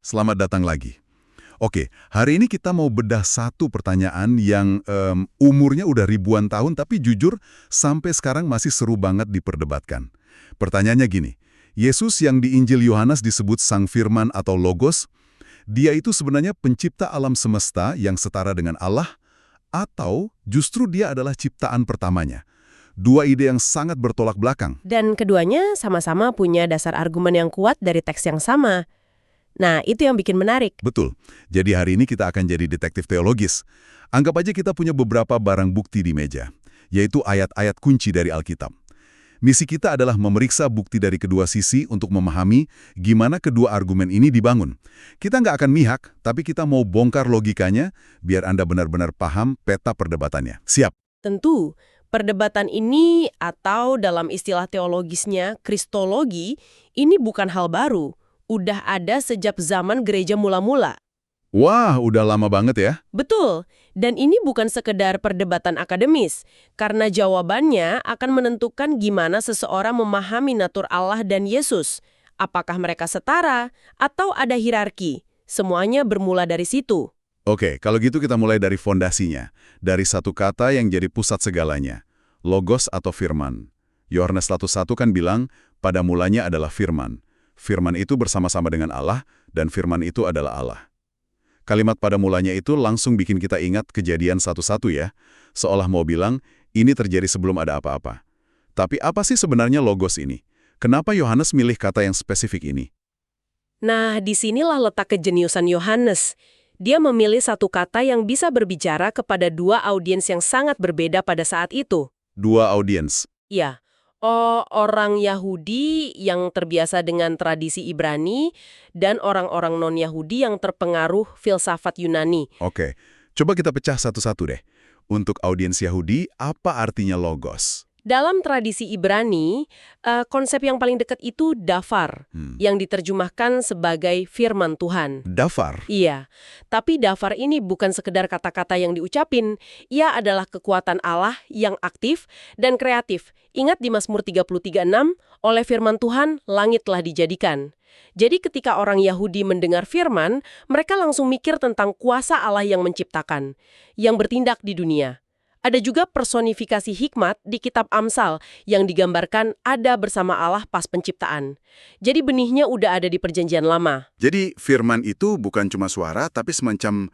selamat datang lagi. Oke, hari ini kita mau bedah satu pertanyaan yang umurnya udah ribuan tahun, tapi jujur sampai sekarang masih seru banget diperdebatkan. Pertanyaannya gini, Yesus yang di Injil Yohanes disebut Sang Firman atau Logos, dia itu sebenarnya pencipta alam semesta yang setara dengan Allah, atau justru dia adalah ciptaan pertamanya? Dua ide yang sangat bertolak belakang. Dan keduanya sama-sama punya dasar argumen yang kuat dari teks yang sama. Nah, itu yang bikin menarik. Betul. Jadi hari ini kita akan jadi detektif teologis. Anggap aja kita punya beberapa barang bukti di meja, yaitu ayat-ayat kunci dari Alkitab. Misi kita adalah memeriksa bukti dari kedua sisi untuk memahami gimana kedua argumen ini dibangun. Kita nggak akan mihak, tapi kita mau bongkar logikanya biar Anda benar-benar paham peta perdebatannya. Siap? Tentu, perdebatan ini atau dalam istilah teologisnya, kristologi, ini bukan hal baru. Udah ada sejak zaman gereja mula-mula. Wah, udah lama banget ya? Betul, dan ini bukan sekedar perdebatan akademis, karena jawabannya akan menentukan gimana seseorang memahami natur Allah dan Yesus. Apakah mereka setara, atau ada hierarki? Semuanya bermula dari situ. Oke, kalau gitu kita mulai dari fondasinya. Dari satu kata yang jadi pusat segalanya. Logos atau firman. Yohanes 1:1 kan bilang, pada mulanya adalah firman. Firman itu bersama-sama dengan Allah, dan firman itu adalah Allah. Kalimat pada mulanya itu langsung bikin kita ingat Kejadian 1:1 ya, seolah mau bilang, ini terjadi sebelum ada apa-apa. Tapi apa sih sebenarnya logos ini? Kenapa Yohanes milih kata yang spesifik ini? Nah, disinilah letak kejeniusan Yohanes. Dia memilih satu kata yang bisa berbicara kepada dua audiens yang sangat berbeda pada saat itu. Dua audiens. Ya, orang Yahudi yang terbiasa dengan tradisi Ibrani dan orang-orang non-Yahudi yang terpengaruh filsafat Yunani. Oke, coba kita pecah satu-satu deh. Untuk audiens Yahudi, apa artinya logos? Dalam tradisi Ibrani, konsep yang paling dekat itu dafar, yang diterjemahkan sebagai firman Tuhan. Dafar? Iya, tapi dafar ini bukan sekedar kata-kata yang diucapin, ia adalah kekuatan Allah yang aktif dan kreatif. Ingat di Mazmur 33:6, oleh firman Tuhan, langit telah dijadikan. Jadi ketika orang Yahudi mendengar firman, mereka langsung mikir tentang kuasa Allah yang menciptakan, yang bertindak di dunia. Ada juga personifikasi hikmat di kitab Amsal yang digambarkan ada bersama Allah pas penciptaan. Jadi benihnya udah ada di perjanjian lama. Jadi firman itu bukan cuma suara, tapi semacam,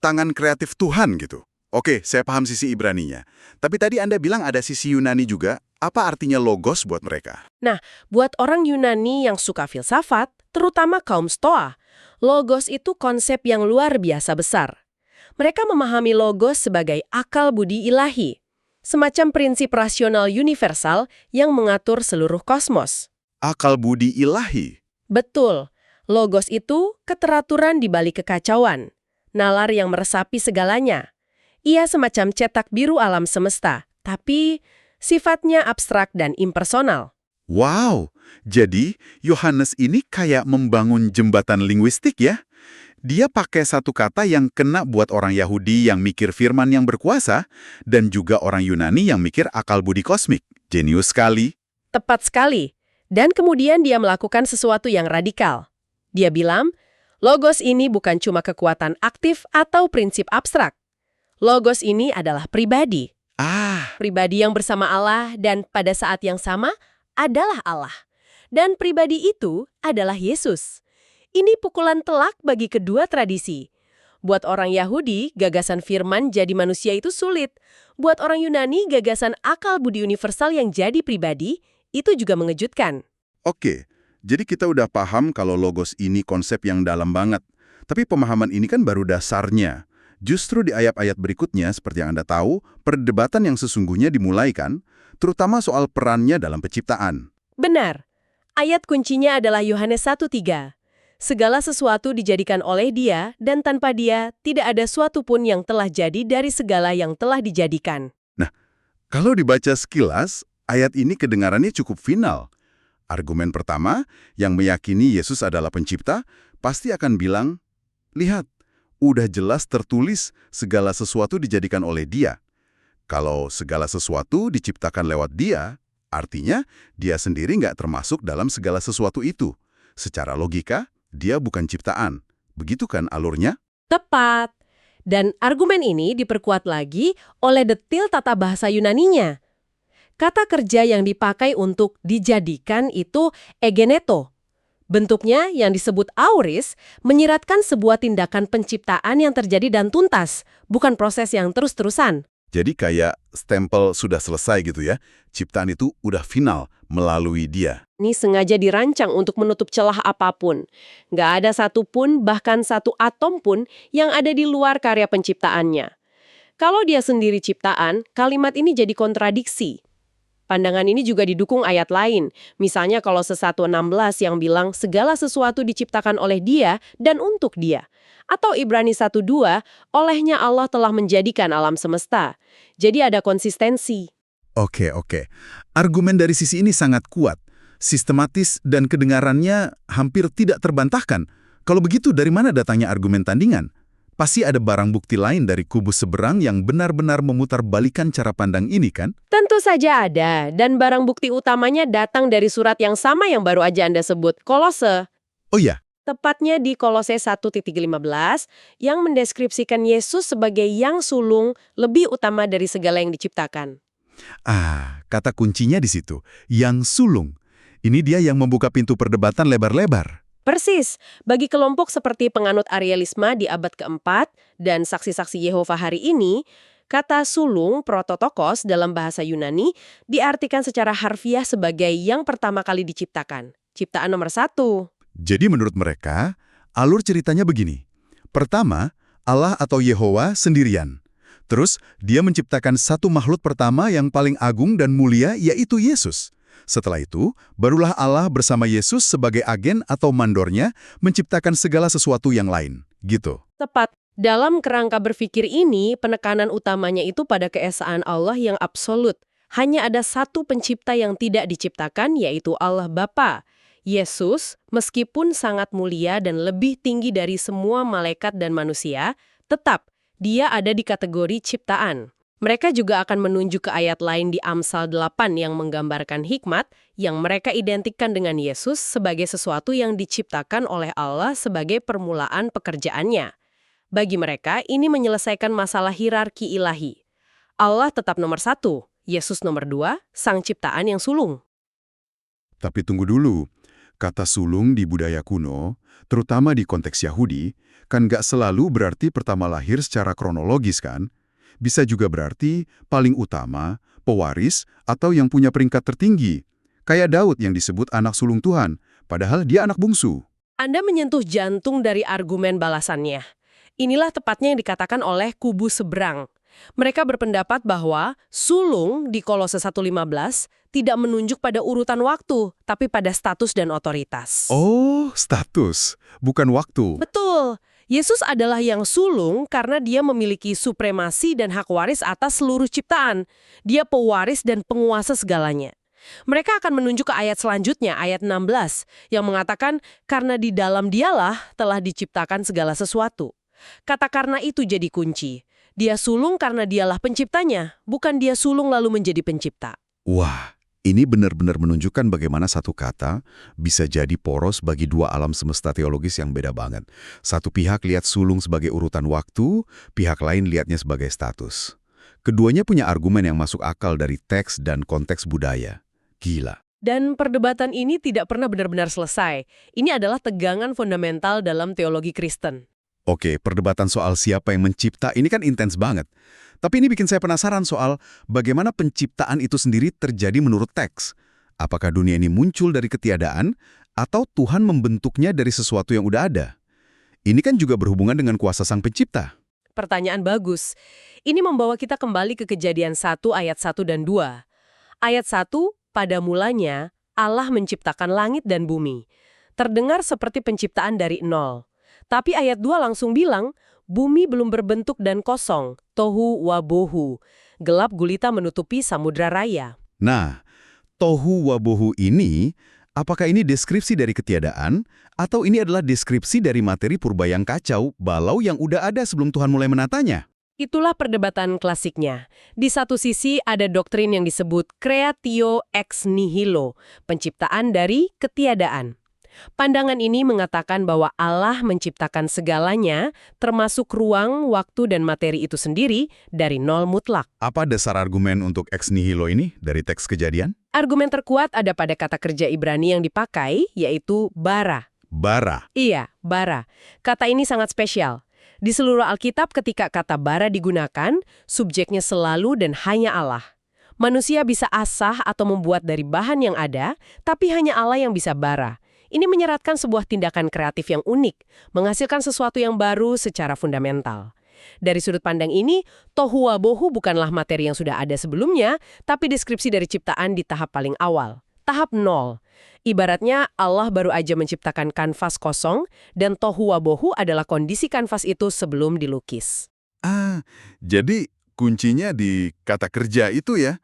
tangan kreatif Tuhan gitu. Oke, saya paham sisi Ibraninya. Tapi tadi Anda bilang ada sisi Yunani juga. Apa artinya logos buat mereka? Nah, buat orang Yunani yang suka filsafat, terutama kaum Stoa, logos itu konsep yang luar biasa besar. Mereka memahami logos sebagai akal budi ilahi, semacam prinsip rasional universal yang mengatur seluruh kosmos. Akal budi ilahi? Betul. Logos itu keteraturan di balik kekacauan, nalar yang meresapi segalanya. Ia semacam cetak biru alam semesta, tapi sifatnya abstrak dan impersonal. Wow, jadi Yohanes ini kayak membangun jembatan linguistik ya? Dia pakai satu kata yang kena buat orang Yahudi yang mikir firman yang berkuasa, dan juga orang Yunani yang mikir akal budi kosmik. Jenius sekali. Tepat sekali. Dan kemudian dia melakukan sesuatu yang radikal. Dia bilang, logos ini bukan cuma kekuatan aktif atau prinsip abstrak. Logos ini adalah pribadi. Pribadi yang bersama Allah dan pada saat yang sama adalah Allah. Dan pribadi itu adalah Yesus. Ini pukulan telak bagi kedua tradisi. Buat orang Yahudi, gagasan firman jadi manusia itu sulit. Buat orang Yunani, gagasan akal budi universal yang jadi pribadi, itu juga mengejutkan. Oke, jadi kita udah paham kalau logos ini konsep yang dalam banget. Tapi pemahaman ini kan baru dasarnya. Justru di ayat-ayat berikutnya, seperti yang Anda tahu, perdebatan yang sesungguhnya dimulai kan, terutama soal perannya dalam penciptaan. Benar. Ayat kuncinya adalah Yohanes 1:3. Segala sesuatu dijadikan oleh Dia, dan tanpa Dia tidak ada suatu pun yang telah jadi dari segala yang telah dijadikan. Nah, kalau dibaca sekilas, ayat ini kedengarannya cukup final. Argumen pertama, yang meyakini Yesus adalah pencipta, pasti akan bilang, lihat, udah jelas tertulis segala sesuatu dijadikan oleh Dia. Kalau segala sesuatu diciptakan lewat Dia, artinya Dia sendiri nggak termasuk dalam segala sesuatu itu. Secara logika, dia bukan ciptaan. Begitu kan alurnya? Tepat. Dan argumen ini diperkuat lagi oleh detil tata bahasa Yunaninya. Kata kerja yang dipakai untuk dijadikan itu egeneto. Bentuknya yang disebut auris menyiratkan sebuah tindakan penciptaan yang terjadi dan tuntas, bukan proses yang terus-terusan. Jadi kayak stempel sudah selesai gitu ya. Ciptaan itu udah final melalui dia. Ini sengaja dirancang untuk menutup celah apapun. Nggak ada satupun, bahkan satu atom pun yang ada di luar karya penciptaannya. Kalau dia sendiri ciptaan, kalimat ini jadi kontradiksi. Pandangan ini juga didukung ayat lain. Misalnya Kolose 1:16 yang bilang segala sesuatu diciptakan oleh Dia dan untuk Dia. Atau Ibrani 1:2, olehnya Allah telah menjadikan alam semesta. Jadi ada konsistensi. Oke. Argumen dari sisi ini sangat kuat, sistematis dan kedengarannya hampir tidak terbantahkan. Kalau begitu dari mana datangnya argumen tandingan? Pasti ada barang bukti lain dari kubu seberang yang benar-benar memutarbalikkan cara pandang ini kan? Tentu saja ada, dan barang bukti utamanya datang dari surat yang sama yang baru aja Anda sebut, Kolose. Oh iya, Tepatnya di Kolose 1:15 yang mendeskripsikan Yesus sebagai yang sulung lebih utama dari segala yang diciptakan. kata kuncinya di situ, yang sulung. Ini dia yang membuka pintu perdebatan lebar-lebar. Persis, bagi kelompok seperti penganut Arianisme di abad keempat dan saksi-saksi Yehova hari ini, kata sulung prototokos dalam bahasa Yunani diartikan secara harfiah sebagai yang pertama kali diciptakan, ciptaan nomor 1. Jadi menurut mereka, alur ceritanya begini. Pertama, Allah atau Yehowa sendirian. Terus, dia menciptakan satu makhluk pertama yang paling agung dan mulia, yaitu Yesus. Setelah itu, barulah Allah bersama Yesus sebagai agen atau mandornya menciptakan segala sesuatu yang lain. Gitu. Tepat. Dalam kerangka berpikir ini, penekanan utamanya itu pada keesaan Allah yang absolut. Hanya ada satu pencipta yang tidak diciptakan, yaitu Allah Bapa. Yesus, meskipun sangat mulia dan lebih tinggi dari semua malaikat dan manusia, tetap dia ada di kategori ciptaan. Mereka juga akan menunjuk ke ayat lain di Amsal 8 yang menggambarkan hikmat yang mereka identikkan dengan Yesus sebagai sesuatu yang diciptakan oleh Allah sebagai permulaan pekerjaannya. Bagi mereka, ini menyelesaikan masalah hierarki ilahi. Allah tetap nomor 1, Yesus nomor 2, sang ciptaan yang sulung. Tapi tunggu dulu. Kata sulung di budaya kuno, terutama di konteks Yahudi, kan nggak selalu berarti pertama lahir secara kronologis kan? Bisa juga berarti paling utama, pewaris, atau yang punya peringkat tertinggi. Kayak Daud yang disebut anak sulung Tuhan, padahal dia anak bungsu. Anda menyentuh jantung dari argumen balasannya. Inilah tepatnya yang dikatakan oleh kubu seberang. Mereka berpendapat bahwa sulung di Kolose 1:15 tidak menunjuk pada urutan waktu, tapi pada status dan otoritas. Oh, status, bukan waktu. Betul. Yesus adalah yang sulung karena dia memiliki supremasi dan hak waris atas seluruh ciptaan. Dia pewaris dan penguasa segalanya. Mereka akan menunjuk ke ayat selanjutnya, ayat 16, yang mengatakan, karena di dalam dialah telah diciptakan segala sesuatu. Kata karena itu jadi kunci. Dia sulung karena dialah penciptanya, bukan dia sulung lalu menjadi pencipta. Wah, ini benar-benar menunjukkan bagaimana satu kata bisa jadi poros bagi dua alam semesta teologis yang beda banget. Satu pihak lihat sulung sebagai urutan waktu, pihak lain lihatnya sebagai status. Keduanya punya argumen yang masuk akal dari teks dan konteks budaya. Gila. Dan perdebatan ini tidak pernah benar-benar selesai. Ini adalah tegangan fundamental dalam teologi Kristen. Oke, perdebatan soal siapa yang mencipta ini kan intens banget. Tapi ini bikin saya penasaran soal bagaimana penciptaan itu sendiri terjadi menurut teks. Apakah dunia ini muncul dari ketiadaan, atau Tuhan membentuknya dari sesuatu yang udah ada? Ini kan juga berhubungan dengan kuasa Sang Pencipta. Pertanyaan bagus. Ini membawa kita kembali ke Kejadian 1 ayat 1 dan 2. Ayat 1, pada mulanya Allah menciptakan langit dan bumi. Terdengar seperti penciptaan dari nol. Tapi ayat 2 langsung bilang, bumi belum berbentuk dan kosong, tohu wabohu. Gelap gulita menutupi samudra raya. Nah, tohu wabohu ini, apakah ini deskripsi dari ketiadaan, atau ini adalah deskripsi dari materi purba yang kacau, balau yang udah ada sebelum Tuhan mulai menatanya? Itulah perdebatan klasiknya. Di satu sisi ada doktrin yang disebut creatio ex nihilo, penciptaan dari ketiadaan. Pandangan ini mengatakan bahwa Allah menciptakan segalanya, termasuk ruang, waktu, dan materi itu sendiri, dari nol mutlak. Apa dasar argumen untuk ex nihilo ini dari teks Kejadian? Argumen terkuat ada pada kata kerja Ibrani yang dipakai, yaitu bara. Bara. Iya, bara. Kata ini sangat spesial. Di seluruh Alkitab ketika kata bara digunakan, subjeknya selalu dan hanya Allah. Manusia bisa asah atau membuat dari bahan yang ada, tapi hanya Allah yang bisa bara. Ini menyeratkan sebuah tindakan kreatif yang unik, menghasilkan sesuatu yang baru secara fundamental. Dari sudut pandang ini, tohu wabohu bukanlah materi yang sudah ada sebelumnya, tapi deskripsi dari ciptaan di tahap paling awal. Tahap nol. Ibaratnya Allah baru aja menciptakan kanvas kosong, dan tohu wabohu adalah kondisi kanvas itu sebelum dilukis. Jadi kuncinya di kata kerja itu ya,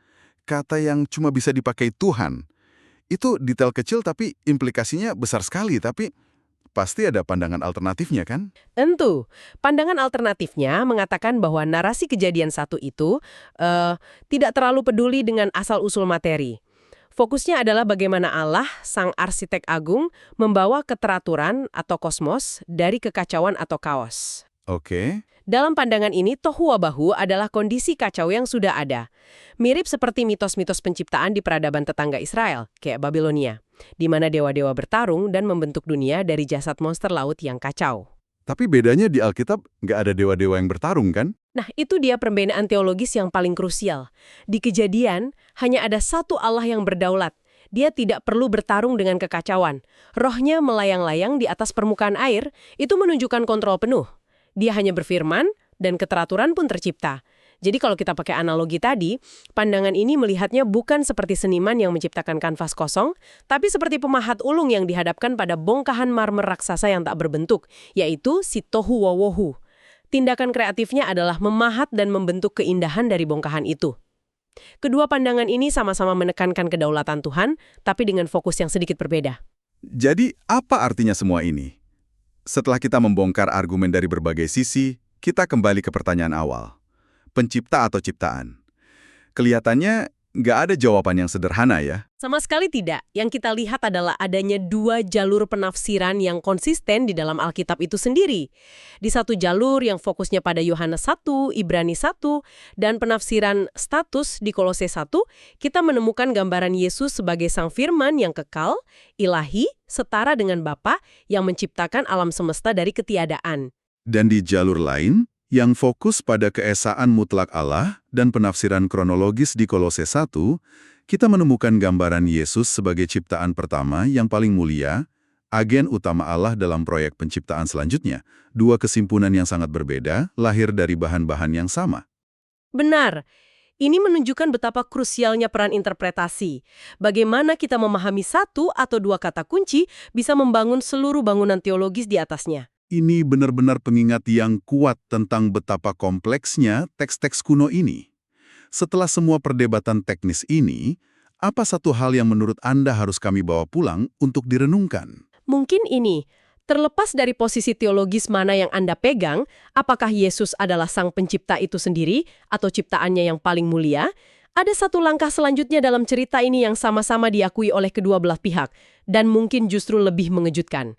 kata yang cuma bisa dipakai Tuhan. Itu detail kecil tapi implikasinya besar sekali, tapi pasti ada pandangan alternatifnya kan? Tentu, pandangan alternatifnya mengatakan bahwa narasi Kejadian 1 itu tidak terlalu peduli dengan asal-usul materi. Fokusnya adalah bagaimana Allah, sang arsitek agung, membawa keteraturan atau kosmos dari kekacauan atau kaos. Oke. Dalam pandangan ini, tohu wabahu adalah kondisi kacau yang sudah ada. Mirip seperti mitos-mitos penciptaan di peradaban tetangga Israel, kayak Babilonia, di mana dewa-dewa bertarung dan membentuk dunia dari jasad monster laut yang kacau. Tapi bedanya di Alkitab nggak ada dewa-dewa yang bertarung kan? Nah, itu dia pembinaan teologis yang paling krusial. Di Kejadian, hanya ada satu Allah yang berdaulat. Dia tidak perlu bertarung dengan kekacauan. Rohnya melayang-layang di atas permukaan air, itu menunjukkan kontrol penuh. Dia hanya berfirman, dan keteraturan pun tercipta. Jadi kalau kita pakai analogi tadi, pandangan ini melihatnya bukan seperti seniman yang menciptakan kanvas kosong, tapi seperti pemahat ulung yang dihadapkan pada bongkahan marmer raksasa yang tak berbentuk, yaitu si tohu wawohu. Tindakan kreatifnya adalah memahat dan membentuk keindahan dari bongkahan itu. Kedua pandangan ini sama-sama menekankan kedaulatan Tuhan, tapi dengan fokus yang sedikit berbeda. Jadi apa artinya semua ini? Setelah kita membongkar argumen dari berbagai sisi, kita kembali ke pertanyaan awal. Pencipta atau ciptaan? Kelihatannya nggak ada jawaban yang sederhana ya. Sama sekali tidak. Yang kita lihat adalah adanya dua jalur penafsiran yang konsisten di dalam Alkitab itu sendiri. Di satu jalur yang fokusnya pada Yohanes 1, Ibrani 1, dan penafsiran status di Kolose 1, kita menemukan gambaran Yesus sebagai Sang Firman yang kekal, ilahi, setara dengan Bapa yang menciptakan alam semesta dari ketiadaan. Dan di jalur lain, yang fokus pada keesaan mutlak Allah dan penafsiran kronologis di Kolose 1, kita menemukan gambaran Yesus sebagai ciptaan pertama yang paling mulia, agen utama Allah dalam proyek penciptaan selanjutnya. Dua kesimpulan yang sangat berbeda, lahir dari bahan-bahan yang sama. Benar. Ini menunjukkan betapa krusialnya peran interpretasi. Bagaimana kita memahami satu atau dua kata kunci bisa membangun seluruh bangunan teologis di atasnya. Ini benar-benar pengingat yang kuat tentang betapa kompleksnya teks-teks kuno ini. Setelah semua perdebatan teknis ini, apa satu hal yang menurut Anda harus kami bawa pulang untuk direnungkan? Mungkin ini, terlepas dari posisi teologis mana yang Anda pegang, apakah Yesus adalah sang pencipta itu sendiri atau ciptaannya yang paling mulia, ada satu langkah selanjutnya dalam cerita ini yang sama-sama diakui oleh kedua belah pihak, dan mungkin justru lebih mengejutkan.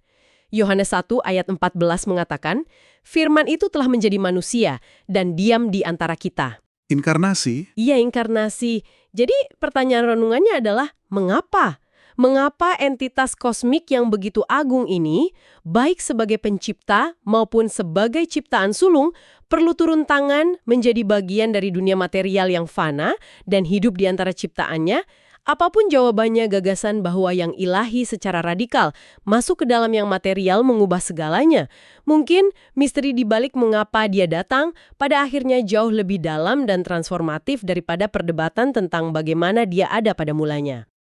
Yohanes 1 ayat 14 mengatakan, Firman itu telah menjadi manusia dan diam di antara kita. Inkarnasi? Iya, inkarnasi. Jadi pertanyaan renungannya adalah, mengapa? Mengapa entitas kosmik yang begitu agung ini, baik sebagai pencipta maupun sebagai ciptaan sulung, perlu turun tangan menjadi bagian dari dunia material yang fana dan hidup di antara ciptaannya? Apapun jawabannya, gagasan bahwa yang ilahi secara radikal masuk ke dalam yang material mengubah segalanya. Mungkin misteri dibalik mengapa dia datang pada akhirnya jauh lebih dalam dan transformatif daripada perdebatan tentang bagaimana dia ada pada mulanya.